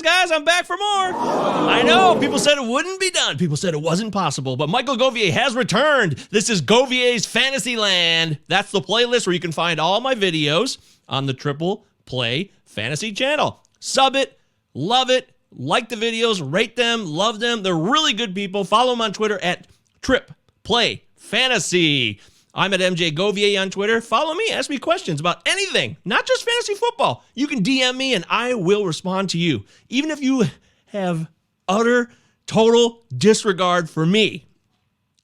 guys? I'm back for more. I know, people said it wouldn't be done. People said it wasn't possible, but Michael Govier has returned. This is Govier's Fantasy Land. That's the playlist where you can find all my videos on the Triple Play Fantasy channel. Sub it, love it, like the videos, rate them, love them. They're really good people. Follow them on Twitter at Trip Play Fantasy. I'm at MJ Govier on Twitter. Follow me. Ask me questions about anything, not just fantasy football. You can DM me and I will respond to you. Even if you have utter, total disregard for me,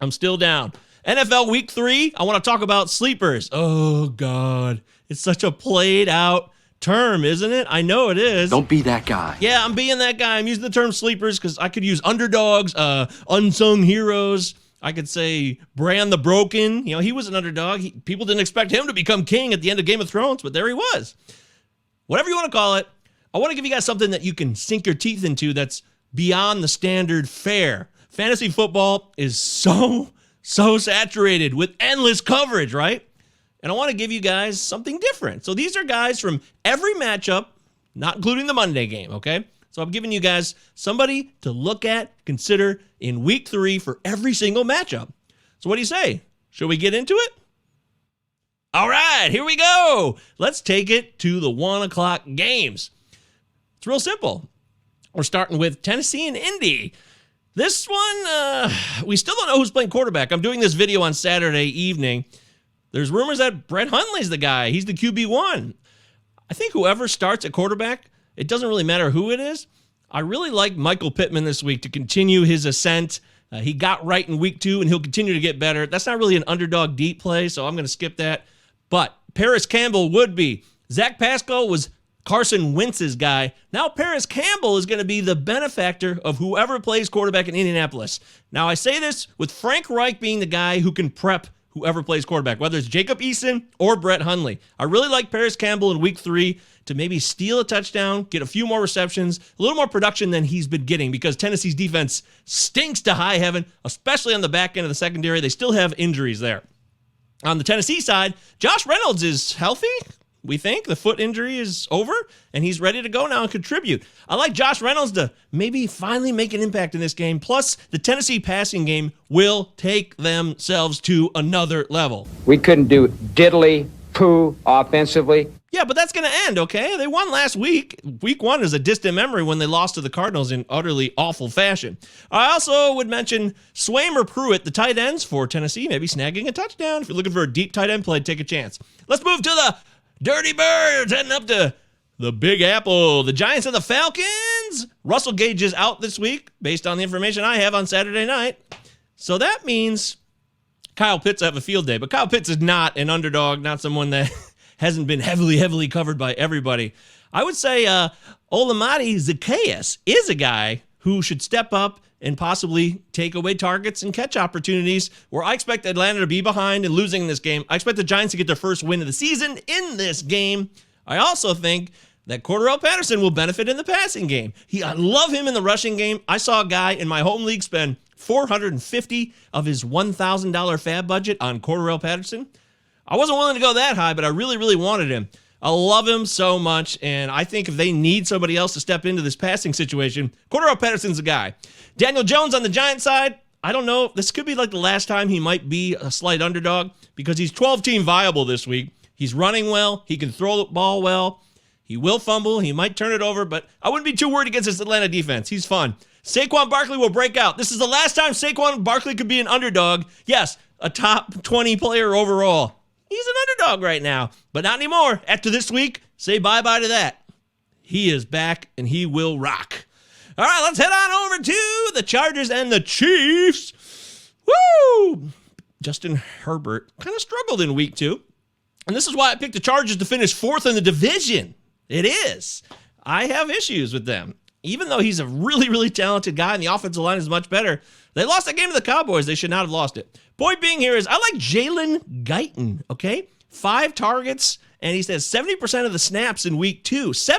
I'm still down. NFL Week 3, I want to talk about sleepers. Oh, God. It's such a played out term, isn't it? I know it is. Don't be that guy. Yeah, I'm being that guy. I'm using the term sleepers because I could use underdogs, unsung heroes. I could say Bran the Broken. You know, he was an underdog. People didn't expect him to become king at the end of Game of Thrones, but there he was. Whatever you want to call it, I want to give you guys something that you can sink your teeth into that's beyond the standard fare. Fantasy football is so saturated with endless coverage, right? And I want to give you guys something different. So these are guys from every matchup, not including the Monday game, okay? So I'm giving you guys somebody to look at, consider in Week 3 for every single matchup. So what do you say? Should we get into it? All right, here we go. Let's take it to the 1 o'clock games. It's real simple. We're starting with Tennessee and Indy. This one, we still don't know who's playing quarterback. I'm doing this video on Saturday evening. There's rumors that Brett Hundley's the guy. He's the QB1. I think whoever starts at quarterback, it doesn't really matter who it is. I really like Michael Pittman this week to continue his ascent. He got right in Week 2, and he'll continue to get better. That's not really an underdog deep play, so I'm going to skip that. But Paris Campbell would be. Zach Pascal was Carson Wentz's guy. Now Paris Campbell is going to be the benefactor of whoever plays quarterback in Indianapolis. Now I say this with Frank Reich being the guy who can prep whoever plays quarterback, whether it's Jacob Eason or Brett Hundley. I really like Paris Campbell in Week 3 to maybe steal a touchdown, get a few more receptions, a little more production than he's been getting because Tennessee's defense stinks to high heaven, especially on the back end of the secondary. They still have injuries there. On the Tennessee side, Josh Reynolds is healthy. We think the foot injury is over, and he's ready to go now and contribute. I like Josh Reynolds to maybe finally make an impact in this game. Plus, the Tennessee passing game will take themselves to another level. We couldn't do diddly poo offensively. Yeah, but that's going to end, okay? They won last week. Week 1 is a distant memory when they lost to the Cardinals in utterly awful fashion. I also would mention Swain or Pruitt, the tight ends for Tennessee, maybe snagging a touchdown. If you're looking for a deep tight end play, take a chance. Let's move to the Dirty Birds, heading up to the Big Apple. The Giants and the Falcons. Russell Gage is out this week, based on the information I have on Saturday night. So that means Kyle Pitts will have a field day. But Kyle Pitts is not an underdog, not someone that hasn't been heavily covered by everybody. I would say Olamide Zaccheaus is a guy who should step up and possibly take away targets and catch opportunities, where I expect Atlanta to be behind and losing in this game. I expect the Giants to get their first win of the season in this game. I also think that Cordarrelle Patterson will benefit in the passing game. I love him in the rushing game. I saw a guy in my home league spend $450 of his $1,000 fab budget on Cordarrelle Patterson. I wasn't willing to go that high, but I really wanted him. I love him so much, and I think if they need somebody else to step into this passing situation, Cordarrelle Patterson's the guy. Daniel Jones on the Giants side, I don't know. This could be like the last time he might be a slight underdog because he's 12-team viable this week. He's running well. He can throw the ball well. He will fumble. He might turn it over, but I wouldn't be too worried against this Atlanta defense. He's fun. Saquon Barkley will break out. This is the last time Saquon Barkley could be an underdog. Yes, a top 20 player overall. He's an underdog right now, but not anymore. After this week, say bye-bye to that. He is back, and he will rock. All right, let's head on over to the Chargers and the Chiefs. Woo! Justin Herbert kind of struggled in Week 2, and this is why I picked the Chargers to finish 4th in the division. It is. I have issues with them. Even though he's a really talented guy and the offensive line is much better, they lost that game to the Cowboys. They should not have lost it. Point being here is I like Jalen Guyton, okay? 5 targets, and he says 70% of the snaps in Week 2. 70%.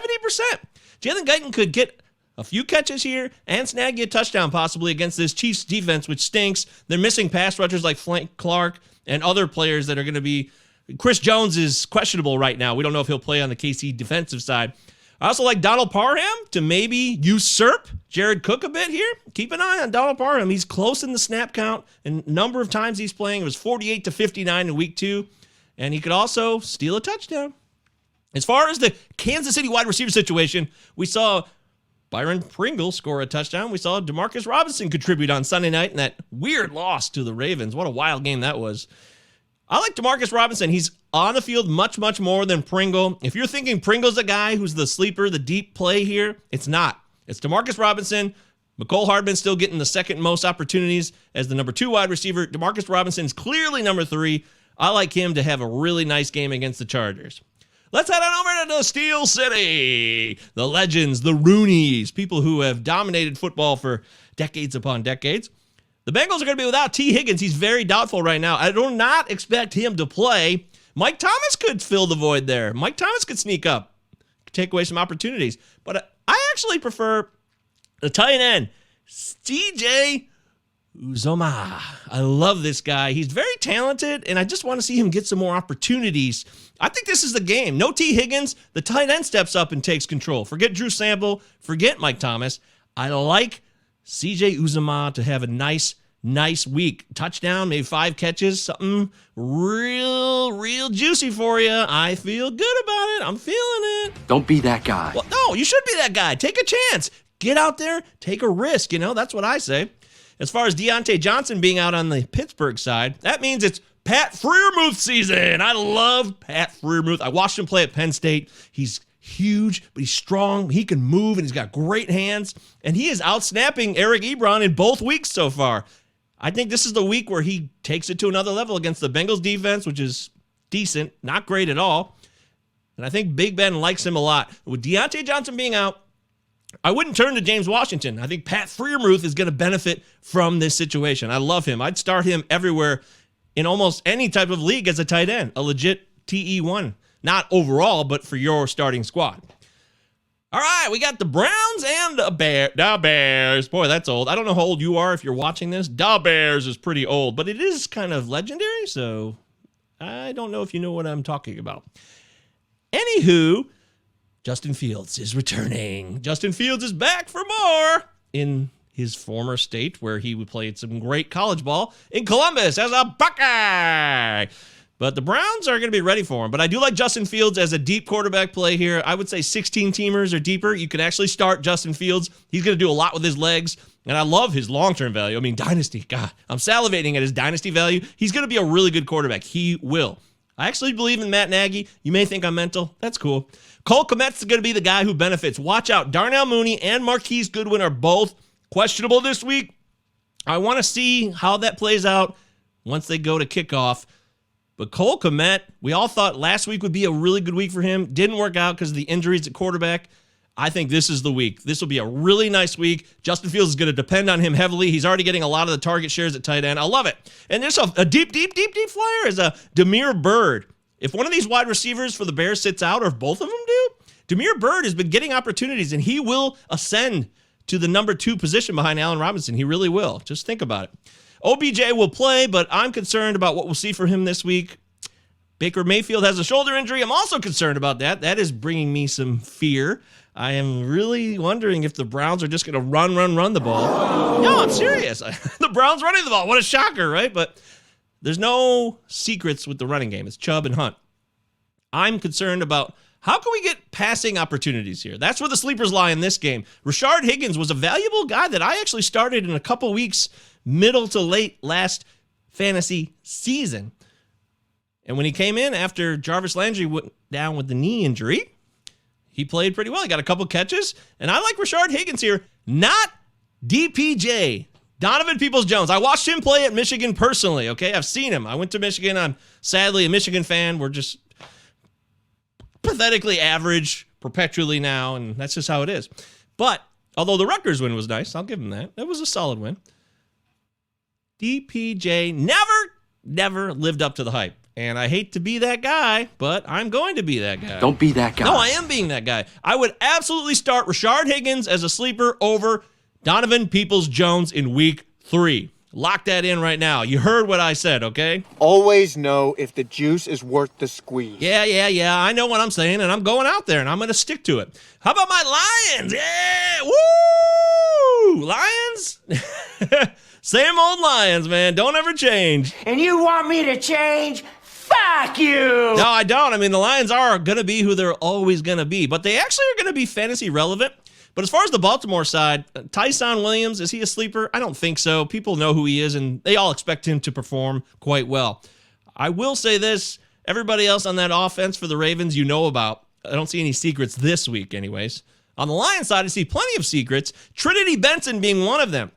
Jalen Guyton could get a few catches here and snag you a touchdown possibly against this Chiefs defense, which stinks. They're missing pass rushers like Frank Clark and other players that are going to be. Chris Jones is questionable right now. We don't know if he'll play on the KC defensive side. I also like Donald Parham to maybe usurp Jared Cook a bit here. Keep an eye on Donald Parham. He's close in the snap count, and number of times he's playing. It was 48 to 59 in week 2, and he could also steal a touchdown. As far as the Kansas City wide receiver situation, we saw Byron Pringle score a touchdown. We saw Demarcus Robinson contribute on Sunday night in that weird loss to the Ravens. What a wild game that was. I like Demarcus Robinson. He's on the field much, much more than Pringle. If you're thinking Pringle's a guy who's the sleeper, the deep play here, it's not. It's Demarcus Robinson. McCole Hardman still getting the second most opportunities as the number 2 wide receiver. Demarcus Robinson's clearly number 3. I like him to have a really nice game against the Chargers. Let's head on over to Steel City. The legends, the Rooneys, people who have dominated football for decades upon decades. The Bengals are going to be without T. Higgins. He's very doubtful right now. I do not expect him to play. Mike Thomas could fill the void there. Mike Thomas could sneak up, take away some opportunities. But I actually prefer the tight end, C.J. Uzomah. I love this guy. He's very talented, and I just want to see him get some more opportunities. I think this is the game. No T. Higgins. The tight end steps up and takes control. Forget Drew Sample. Forget Mike Thomas. I like C.J. Uzomah to have a nice week. Touchdown, maybe 5 catches, something real juicy for you. I feel good about it. I'm feeling it. Don't be that guy. Well, no, you should be that guy. Take a chance. Get out there, take a risk. That's what I say. As far as Deontay Johnson being out on the Pittsburgh side, that means it's Pat Freiermuth season. I love Pat Freiermuth. I watched him play at Penn State. He's huge, but he's strong. He can move, and he's got great hands. And he is out-snapping Eric Ebron in both weeks so far. I think this is the week where he takes it to another level against the Bengals defense, which is decent, not great at all. And I think Big Ben likes him a lot. With Deontay Johnson being out, I wouldn't turn to James Washington. I think Pat Freiermuth is going to benefit from this situation. I love him. I'd start him everywhere in almost any type of league as a tight end, a legit TE1. Not overall, but for your starting squad. All right, we got the Browns and the Bears. Boy, that's old. I don't know how old you are if you're watching this. The Bears is pretty old, but it is kind of legendary, so I don't know if you know what I'm talking about. Anywho, Justin Fields is returning. Justin Fields is back for more in his former state where he played some great college ball in Columbus as a Buckeye. But the Browns are going to be ready for him. But I do like Justin Fields as a deep quarterback play here. I would say 16-teamers or deeper. You could actually start Justin Fields. He's going to do a lot with his legs. And I love his long-term value. I mean, dynasty. God, I'm salivating at his dynasty value. He's going to be a really good quarterback. He will. I actually believe in Matt Nagy. You may think I'm mental. That's cool. Cole Kmet's going to be the guy who benefits. Watch out. Darnell Mooney and Marquise Goodwin are both questionable this week. I want to see how that plays out once they go to kickoff. But Cole Kmet, we all thought last week would be a really good week for him. Didn't work out because of the injuries at quarterback. I think this is the week. This will be a really nice week. Justin Fields is going to depend on him heavily. He's already getting a lot of the target shares at tight end. I love it. And there's a deep flyer is a Damiere Byrd. If one of these wide receivers for the Bears sits out, or if both of them do, Damiere Byrd has been getting opportunities, and he will ascend to the number 2 position behind Allen Robinson. He really will. Just think about it. OBJ will play, but I'm concerned about what we'll see for him this week. Baker Mayfield has a shoulder injury. I'm also concerned about that. That is bringing me some fear. I am really wondering if the Browns are just going to run the ball. No, I'm serious. The Browns running the ball. What a shocker, right? But there's no secrets with the running game. It's Chubb and Hunt. I'm concerned about how can we get passing opportunities here? That's where the sleepers lie in this game. Rashard Higgins was a valuable guy that I actually started in a couple weeks, middle to late last fantasy season. And when he came in after Jarvis Landry went down with the knee injury, he played pretty well. He got a couple catches. And I like Rashard Higgins here, not DPJ, Donovan Peoples-Jones. I watched him play at Michigan personally, okay? I've seen him. I went to Michigan. I'm sadly a Michigan fan. We're just pathetically average perpetually now, and that's just how it is. But although the Rutgers win was nice, I'll give him that. It was a solid win. DPJ never lived up to the hype. And I hate to be that guy, but I'm going to be that guy. Don't be that guy. No, I am being that guy. I would absolutely start Rashard Higgins as a sleeper over Donovan Peoples-Jones in week 3. Lock that in right now. You heard what I said, okay? Always know if the juice is worth the squeeze. Yeah. I know what I'm saying, and I'm going out there, and I'm going to stick to it. How about my Lions? Yeah! Woo! Lions? Same old Lions, man. Don't ever change. And you want me to change? Fuck you! No, I don't. I mean, the Lions are going to be who they're always going to be, but they actually are going to be fantasy relevant. But as far as the Baltimore side, Tyson Williams, is he a sleeper? I don't think so. People know who he is, and they all expect him to perform quite well. I will say this. Everybody else on that offense for the Ravens you know about. I don't see any secrets this week anyways. On the Lions side, I see plenty of secrets. Trinity Benson being one of them.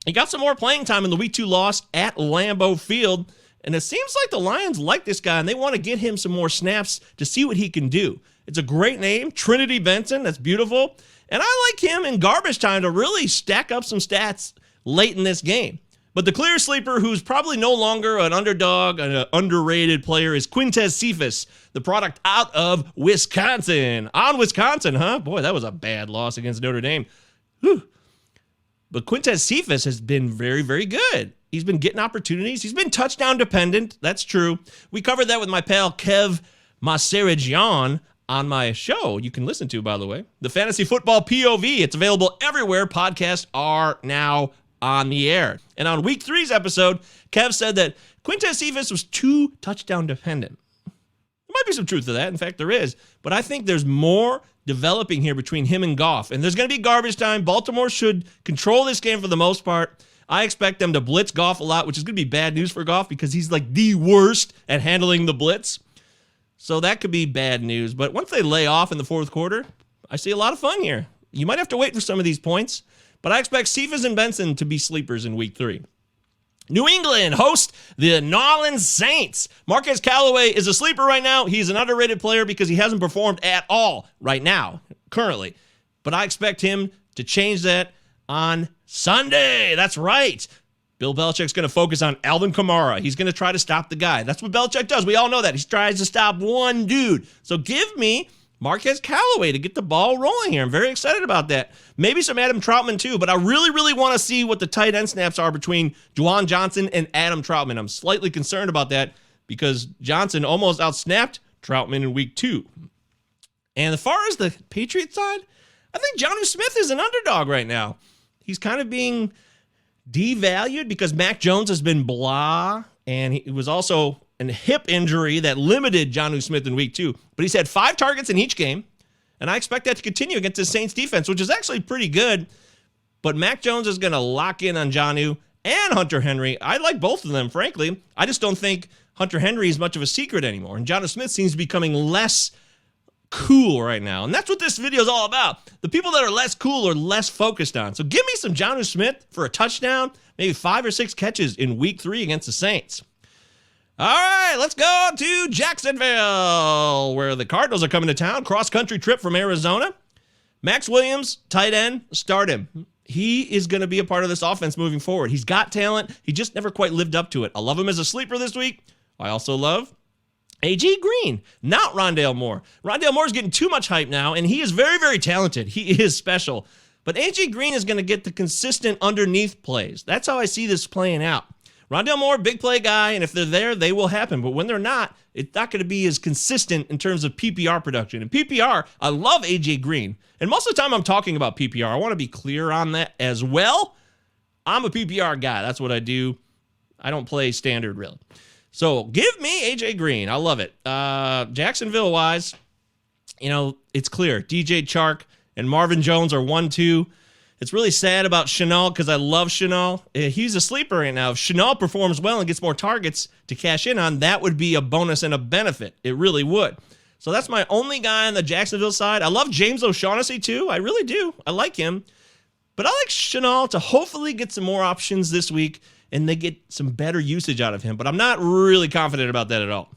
He got some more playing time in the Week 2 loss at Lambeau Field, and it seems like the Lions like this guy, and they want to get him some more snaps to see what he can do. It's a great name, Trinity Benson. That's beautiful. And I like him in garbage time to really stack up some stats late in this game. But the clear sleeper who's probably no longer an underdog, an underrated player, is Quintez Cephas, the product out of Wisconsin. On Wisconsin, huh? Boy, that was a bad loss against Notre Dame. Whew. But Quintez Cephas has been very, very good. He's been getting opportunities. He's been touchdown dependent. That's true. We covered that with my pal Kev Maserigian on my show you can listen to, by the way. The Fantasy Football POV. It's available everywhere podcasts are now on the air. And on Week 3's episode, Kev said that Quintez Cephas was too touchdown dependent. There might be some truth to that. In fact, there is. But I think there's more developing here between him and Goff. And there's going to be garbage time. Baltimore should control this game for the most part. I expect them to blitz Goff a lot, which is going to be bad news for Goff because he's like the worst at handling the blitz. So that could be bad news. But once they lay off in the fourth quarter, I see a lot of fun here. You might have to wait for some of these points, but I expect Cephas and Benson to be sleepers in Week 3. New England host the New Orleans Saints. Marquez Callaway is a sleeper right now. He's an underrated player because he hasn't performed at all right now, currently. But I expect him to change that on Sunday. That's right. Bill Belichick's going to focus on Alvin Kamara. He's going to try to stop the guy. That's what Belichick does. We all know that. He tries to stop one dude. So give me Marquez Callaway to get the ball rolling here. I'm very excited about that. Maybe some Adam Troutman too, but I really want to see what the tight end snaps are between Juwan Johnson and Adam Troutman. I'm slightly concerned about that because Johnson almost outsnapped Troutman in Week 2. And as far as the Patriots side, I think Jonnu Smith is an underdog right now. He's kind of being devalued because Mac Jones has been blah, and it was also a hip injury that limited Jonnu Smith in Week 2. But he's had 5 targets in each game, and I expect that to continue against the Saints defense, which is actually pretty good. But Mac Jones is going to lock in on Jonnu and Hunter Henry. I like both of them, frankly. I just don't think Hunter Henry is much of a secret anymore, and Jonnu Smith seems to be becoming less cool right now. And that's what this video is all about. The people that are less cool are less focused on. So give me some Jonnu Smith for a touchdown, maybe 5 or 6 catches in Week 3 against the Saints. All right, let's go to Jacksonville, where the Cardinals are coming to town. Cross-country trip from Arizona. Max Williams, tight end, start him. He is going to be a part of this offense moving forward. He's got talent. He just never quite lived up to it. I love him as a sleeper this week. I also love A.J. Green, not Rondale Moore. Rondale Moore's getting too much hype now, and he is very, very talented. He is special. But A.J. Green is going to get the consistent underneath plays. That's how I see this playing out. Rondale Moore, big play guy, and if they're there, they will happen. But when they're not, it's not going to be as consistent in terms of PPR production. And PPR, I love A.J. Green. And most of the time I'm talking about PPR. I want to be clear on that as well. I'm a PPR guy. That's what I do. I don't play standard, really. So give me A.J. Green. I love it. Jacksonville-wise, it's clear. DJ Chark and Marvin Jones are 1-2. It's really sad about Shenault because I love Shenault. He's a sleeper right now. If Shenault performs well and gets more targets to cash in on, that would be a bonus and a benefit. It really would. So that's my only guy on the Jacksonville side. I love James O'Shaughnessy too. I really do. I like him. But I like Shenault to hopefully get some more options this week and they get some better usage out of him. But I'm not really confident about that at all.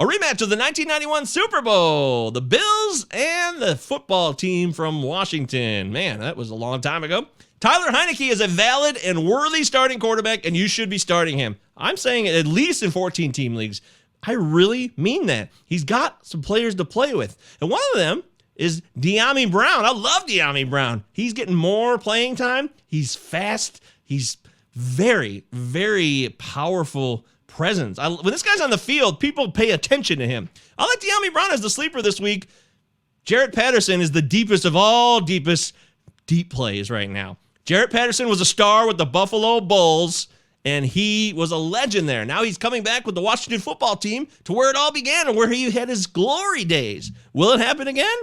A rematch of the 1991 Super Bowl. The Bills and the football team from Washington. Man, that was a long time ago. Tyler Heineke is a valid and worthy starting quarterback, and you should be starting him. I'm saying at least in 14-team leagues. I really mean that. He's got some players to play with. And one of them is De'Ami Brown. I love De'Ami Brown. He's getting more playing time. He's fast. He's very, very powerful presence. When this guy's on the field, people pay attention to him. I like De'Ami Brown as the sleeper this week. Jarrett Patterson is the deepest of all deepest deep plays right now. Jarrett Patterson was a star with the Buffalo Bulls, and he was a legend there. Now he's coming back with the Washington football team to where it all began and where he had his glory days. Will it happen again?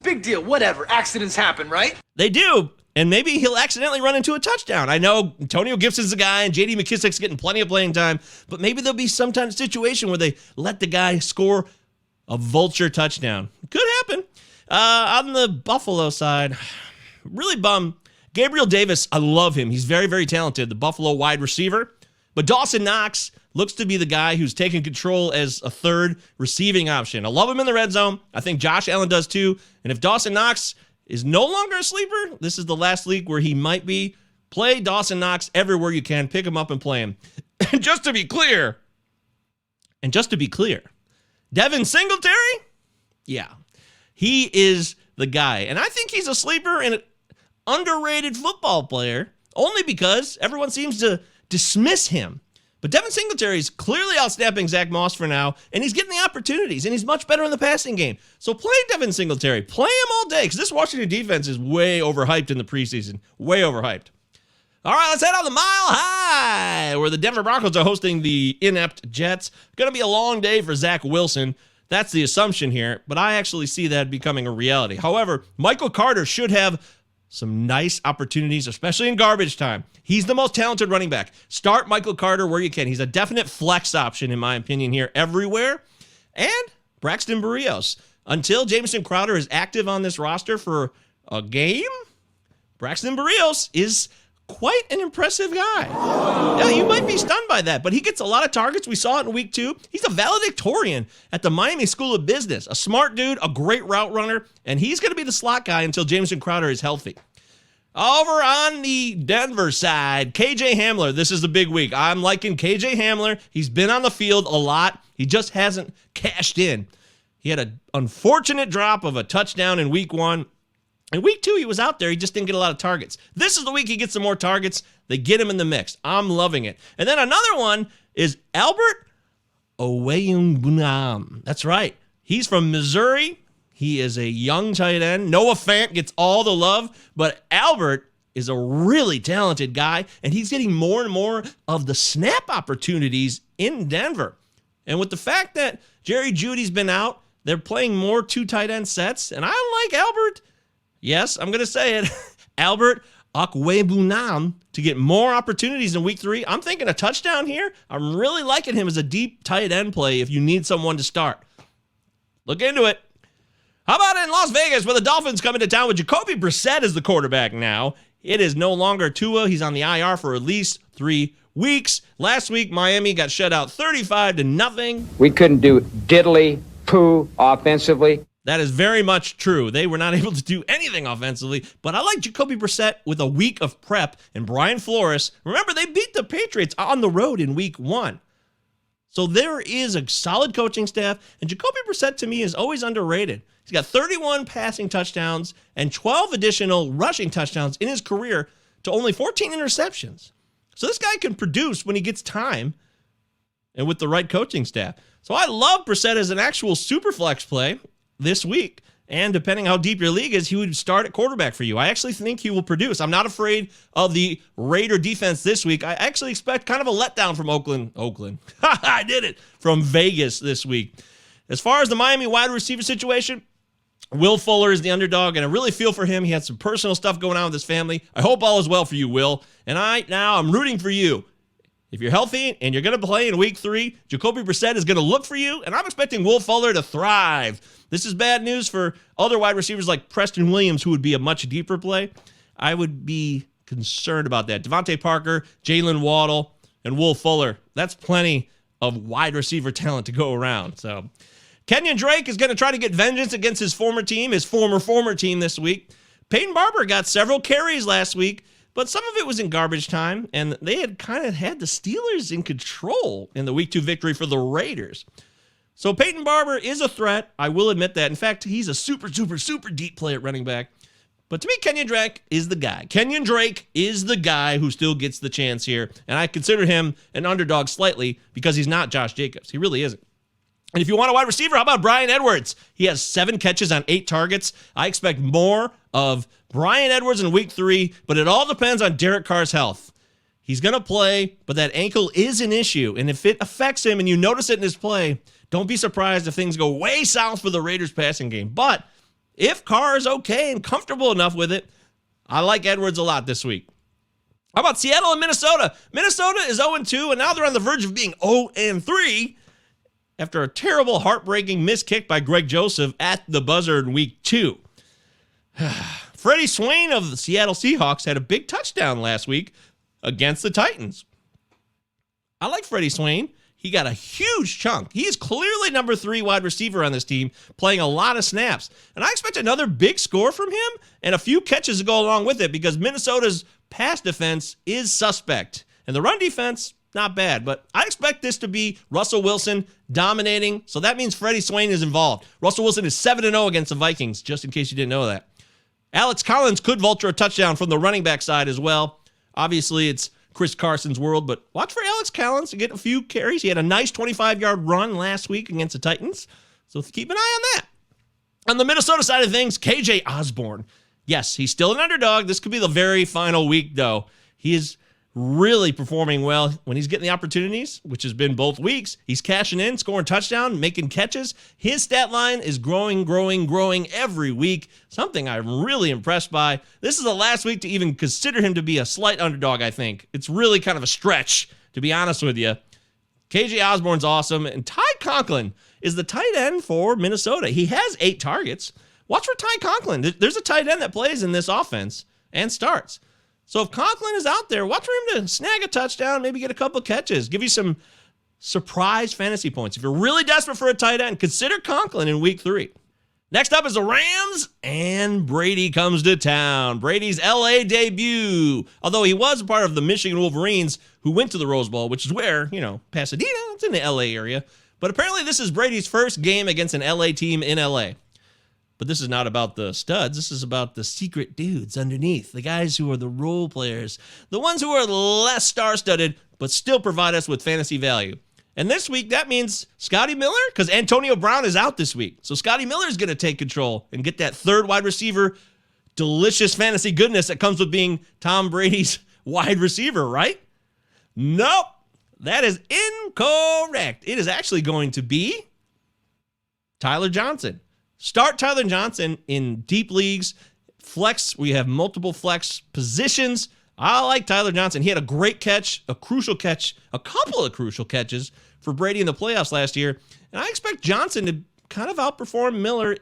Big deal, whatever. Accidents happen, right? They do, and maybe he'll accidentally run into a touchdown. I know Antonio Gibson's the guy, and J.D. McKissick's getting plenty of playing time, but maybe there'll be some kind of situation where they let the guy score a vulture touchdown. Could happen. On the Buffalo side, really bummed. Gabriel Davis, I love him. He's very, very talented, the Buffalo wide receiver. But Dawson Knox looks to be the guy who's taking control as a third receiving option. I love him in the red zone. I think Josh Allen does too. And if Dawson Knox is no longer a sleeper, this is the last league where he might be. Play Dawson Knox everywhere you can. Pick him up and play him. And just to be clear, Devin Singletary, yeah, he is the guy. And I think he's a sleeper and an underrated football player only because everyone seems to dismiss him. But Devin Singletary is clearly outsnapping Zach Moss for now, and he's getting the opportunities, and he's much better in the passing game. So play Devin Singletary. Play him all day, because this Washington defense is way overhyped in the preseason. Way overhyped. All right, let's head on the Mile High, where the Denver Broncos are hosting the inept Jets. Going to be a long day for Zach Wilson. That's the assumption here, but I actually see that becoming a reality. However, Michael Carter should have some nice opportunities, especially in garbage time. He's the most talented running back. Start Michael Carter where you can. He's a definite flex option, in my opinion, here everywhere. And Braxton Barrios. Until Jamison Crowder is active on this roster for a game, Braxton Barrios is quite an impressive guy. Yeah, you might be stunned by that, but he gets a lot of targets. We saw it in week 2. He's a valedictorian at the Miami School of Business. A smart dude, a great route runner, and he's going to be the slot guy until Jamison Crowder is healthy. Over on the Denver side, KJ Hamler. This is a big week. I'm liking KJ Hamler. He's been on the field a lot. He just hasn't cashed in. He had an unfortunate drop of a touchdown in week 1. In week 2, he was out there. He just didn't get a lot of targets. This is the week he gets some more targets. They get him in the mix. I'm loving it. And then another one is Albert Oweyunbunam. That's right. He's from Missouri. He is a young tight end. Noah Fant gets all the love, but Albert is a really talented guy, and he's getting more and more of the snap opportunities in Denver. And with the fact that Jerry Jeudy's been out, they're playing more 2 tight end sets, and I like Albert. Yes, I'm going to say it. Albert Okwuegbunam to get more opportunities in week 3. I'm thinking a touchdown here. I'm really liking him as a deep tight end play if you need someone to start. Look into it. How about in Las Vegas where the Dolphins come into town with Jacoby Brissett as the quarterback now? It is no longer Tua. He's on the IR for at least 3 weeks. Last week, Miami got shut out 35-0. We couldn't do diddly poo offensively. That is very much true. They were not able to do anything offensively, but I like Jacoby Brissett with a week of prep and Brian Flores. Remember, they beat the Patriots on the road in week 1. So there is a solid coaching staff, and Jacoby Brissett to me is always underrated. He's got 31 passing touchdowns and 12 additional rushing touchdowns in his career to only 14 interceptions. So this guy can produce when he gets time and with the right coaching staff. So I love Brissett as an actual super flex play this week, and depending how deep your league is, he would start at quarterback for you. I actually think he will produce. I'm not afraid of the Raider defense this week. I actually expect kind of a letdown from Oakland. I did it. From Vegas this week. As far as the Miami wide receiver situation, Will Fuller is the underdog, and I really feel for him. He had some personal stuff going on with his family. I hope all is well for you, Will. And I'm rooting for you. If you're healthy and you're going to play in week 3, Jacoby Brissett is going to look for you, and I'm expecting Will Fuller to thrive. This is bad news for other wide receivers like Preston Williams, who would be a much deeper play. I would be concerned about that. Devontae Parker, Jalen Waddle, and Will Fuller. That's plenty of wide receiver talent to go around. So Kenyon Drake is going to try to get vengeance against his former team, his former team this week. Peyton Barber got several carries last week, but some of it was in garbage time, and they had kind of had the Steelers in control in the week 2 victory for the Raiders. So Peyton Barber is a threat. I will admit that. In fact, he's a super deep play at running back. But to me, Kenyon Drake is the guy. Kenyon Drake is the guy who still gets the chance here. And I consider him an underdog slightly because he's not Josh Jacobs. He really isn't. And if you want a wide receiver, how about Bryan Edwards? He has 7 catches on 8 targets. I expect more of Bryan Edwards in week 3, but it all depends on Derek Carr's health. He's going to play, but that ankle is an issue. And if it affects him and you notice it in his play, don't be surprised if things go way south for the Raiders passing game. But if Carr is okay and comfortable enough with it, I like Edwards a lot this week. How about Seattle and Minnesota? Minnesota is 0-2, and now they're on the verge of being 0-3 after a terrible, heartbreaking missed kick by Greg Joseph at the buzzer in week 2. Freddy Swain of the Seattle Seahawks had a big touchdown last week against the Titans. I like Freddy Swain. He got a huge chunk. He is clearly number 3 wide receiver on this team, playing a lot of snaps. And I expect another big score from him and a few catches to go along with it because Minnesota's pass defense is suspect. And the run defense, not bad. But I expect this to be Russell Wilson dominating. So that means Freddy Swain is involved. Russell Wilson is 7-0 against the Vikings, just in case you didn't know that. Alex Collins could vulture a touchdown from the running back side as well. Obviously, it's Chris Carson's world, but watch for Alex Collins to get a few carries. He had a nice 25-yard run last week against the Titans, so keep an eye on that. On the Minnesota side of things, KJ Osborne. Yes, he's still an underdog. This could be the very final week, though. He is really performing well when he's getting the opportunities, which has been both weeks. He's cashing in, scoring touchdown, making catches. His stat line is growing every week, something I'm really impressed by. This is the last week to even consider him to be a slight underdog, I think. It's really kind of a stretch, to be honest with you. KJ Osborne's awesome, and Ty Conklin is the tight end for Minnesota. He has 8 targets. Watch for Ty Conklin. There's a tight end that plays in this offense and starts. So if Conklin is out there, watch for him to snag a touchdown, maybe get a couple catches, give you some surprise fantasy points. If you're really desperate for a tight end, consider Conklin in week 3. Next up is the Rams, and Brady comes to town. Brady's LA debut. Although he was a part of the Michigan Wolverines who went to the Rose Bowl, which is where, Pasadena, it's in the LA area. But apparently this is Brady's first game against an LA team in LA. But this is not about the studs. This is about the secret dudes underneath, the guys who are the role players, the ones who are less star-studded, but still provide us with fantasy value. And this week, that means Scotty Miller, because Antonio Brown is out this week. So Scotty Miller is going to take control and get that third wide receiver, delicious fantasy goodness that comes with being Tom Brady's wide receiver, right? Nope. That is incorrect. It is actually going to be Tyler Johnson. Start Tyler Johnson in deep leagues. Flex, we have multiple flex positions. I like Tyler Johnson. He had a great catch, a crucial catch, a couple of crucial catches for Brady in the playoffs last year. And I expect Johnson to kind of outperform Miller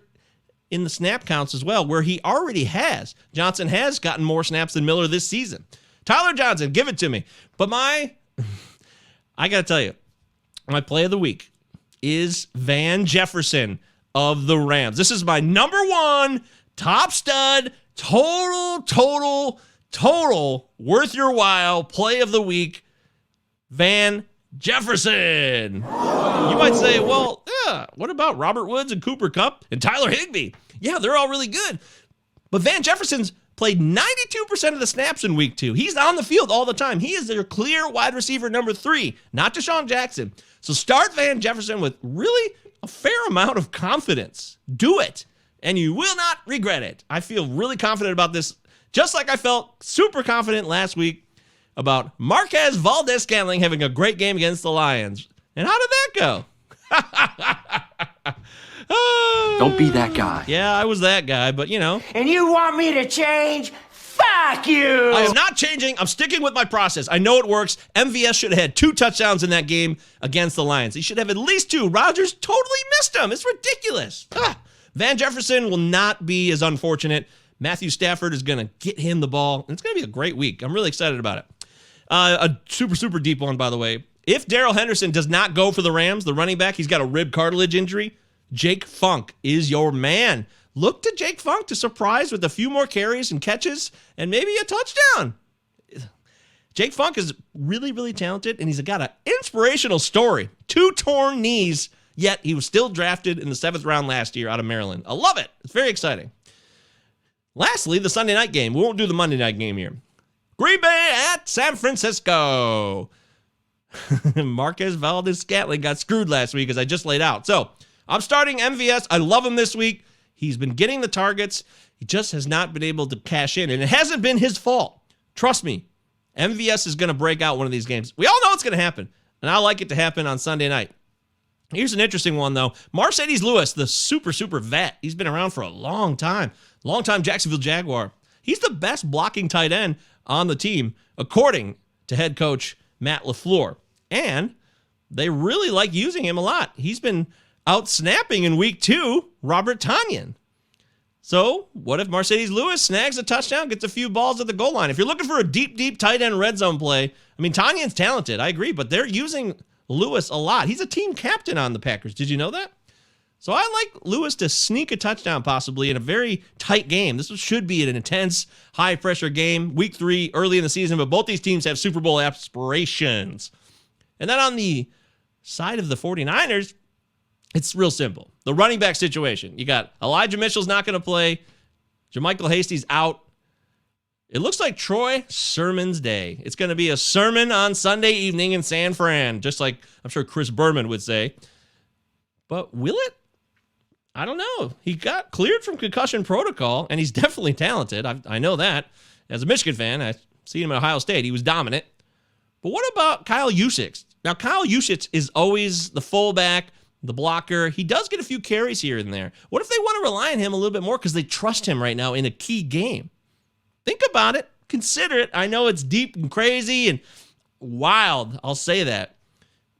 in the snap counts as well, where he already has. Johnson has gotten more snaps than Miller this season. Tyler Johnson, give it to me. But I got to tell you, my play of the week is Van Jefferson of the Rams. This is my number 1 top stud, total, worth your while play of the week, Van Jefferson. You might say, well, yeah, what about Robert Woods and Cooper Kupp and Tyler Higbee? Yeah, they're all really good. But Van Jefferson's played 92% of the snaps in week 2. He's on the field all the time. He is their clear wide receiver number 3, not Deshaun Jackson. So start Van Jefferson with really a fair amount of confidence. Do it, and you will not regret it. I feel really confident about this, just like I felt super confident last week about Marquez Valdes-Scantling having a great game against the Lions. And how did that go? Don't be that guy. Yeah, I was that guy, but And you want me to change? Fuck you! I am not changing. I'm sticking with my process. I know it works. MVS should have had 2 touchdowns in that game against the Lions. He should have at least 2. Rodgers totally missed them. It's ridiculous. Van Jefferson will not be as unfortunate. Matthew Stafford is going to get him the ball. And it's going to be a great week. I'm really excited about it. A super deep one, by the way. If Darrell Henderson does not go for the Rams, the running back, he's got a rib cartilage injury, Jake Funk is your man. Look to Jake Funk to surprise with a few more carries and catches and maybe a touchdown. Jake Funk is really talented, and he's got an inspirational story. 2 torn knees, yet he was still drafted in the 7th round last year out of Maryland. I love it. It's very exciting. Lastly, the Sunday night game. We won't do the Monday night game here. Green Bay at San Francisco. Marquez Valdez-Scantling got screwed last week, as I just laid out. So I'm starting MVS. I love him this week. He's been getting the targets. He just has not been able to cash in, and it hasn't been his fault. Trust me, MVS is going to break out one of these games. We all know it's going to happen, and I like it to happen on Sunday night. Here's an interesting one, though. Mercedes Lewis, the super vet. He's been around for a long time. Long-time Jacksonville Jaguar. He's the best blocking tight end on the team, according to head coach Matt LaFleur. And they really like using him a lot. He's been out snapping in week 2, Robert Tonyan. So what if Mercedes Lewis snags a touchdown, gets a few balls at the goal line? If you're looking for a deep tight end red zone play, I mean, Tonyan's talented, I agree, but they're using Lewis a lot. He's a team captain on the Packers. Did you know that? So I like Lewis to sneak a touchdown possibly in a very tight game. This should be an intense, high-pressure game. Week 3, early in the season, but both these teams have Super Bowl aspirations. And then on the side of the 49ers, it's real simple. The running back situation. You got Elijah Mitchell's not going to play. JaMychal Hasty's out. It looks like Troy Sermon's day. It's going to be a sermon on Sunday evening in San Fran, just like I'm sure Chris Berman would say. But will it? I don't know. He got cleared from concussion protocol, and he's definitely talented. I know that. As a Michigan fan, I see him at Ohio State. He was dominant. But what about Kyle Juszczyk? Now, Kyle Juszczyk is always the fullback, the blocker. He does get a few carries here and there. What if they want to rely on him a little bit more because they trust him right now in a key game? Think about it. Consider it. I know it's deep and crazy and wild. I'll say that.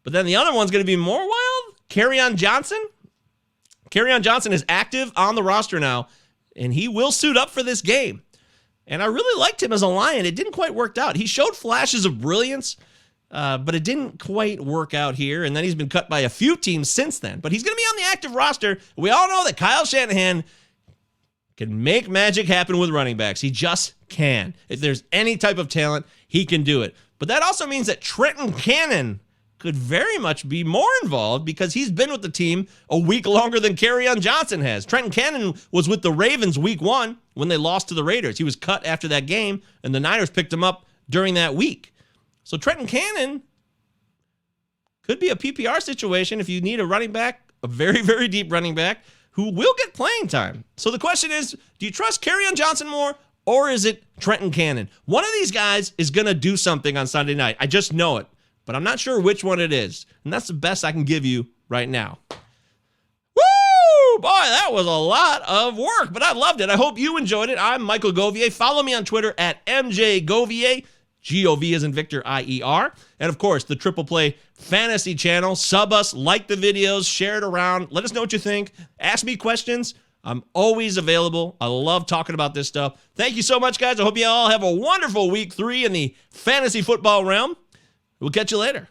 But then the other one's going to be more wild. Kerryon Johnson. Kerryon Johnson is active on the roster now, and he will suit up for this game. And I really liked him as a Lion. It didn't quite work out. He showed flashes of brilliance, but it didn't quite work out here. And then he's been cut by a few teams since then. But he's going to be on the active roster. We all know that Kyle Shanahan can make magic happen with running backs. He just can. If there's any type of talent, he can do it. But that also means that Trenton Cannon could very much be more involved because he's been with the team a week longer than Kerryon Johnson has. Trenton Cannon was with the Ravens week 1 when they lost to the Raiders. He was cut after that game, and the Niners picked him up during that week. So Trenton Cannon could be a PPR situation if you need a running back, a very deep running back, who will get playing time. So the question is, do you trust Kerryon Johnson more, or is it Trenton Cannon? One of these guys is going to do something on Sunday night. I just know it. But I'm not sure which one it is. And that's the best I can give you right now. Woo! Boy, that was a lot of work, but I loved it. I hope you enjoyed it. I'm Michael Govier. Follow me on Twitter at MJGovier. G-O-V as in Victor, I-E-R. And, of course, the Triple Play Fantasy channel. Sub us, like the videos, share it around. Let us know what you think. Ask me questions. I'm always available. I love talking about this stuff. Thank you so much, guys. I hope you all have a wonderful week 3 in the fantasy football realm. We'll catch you later.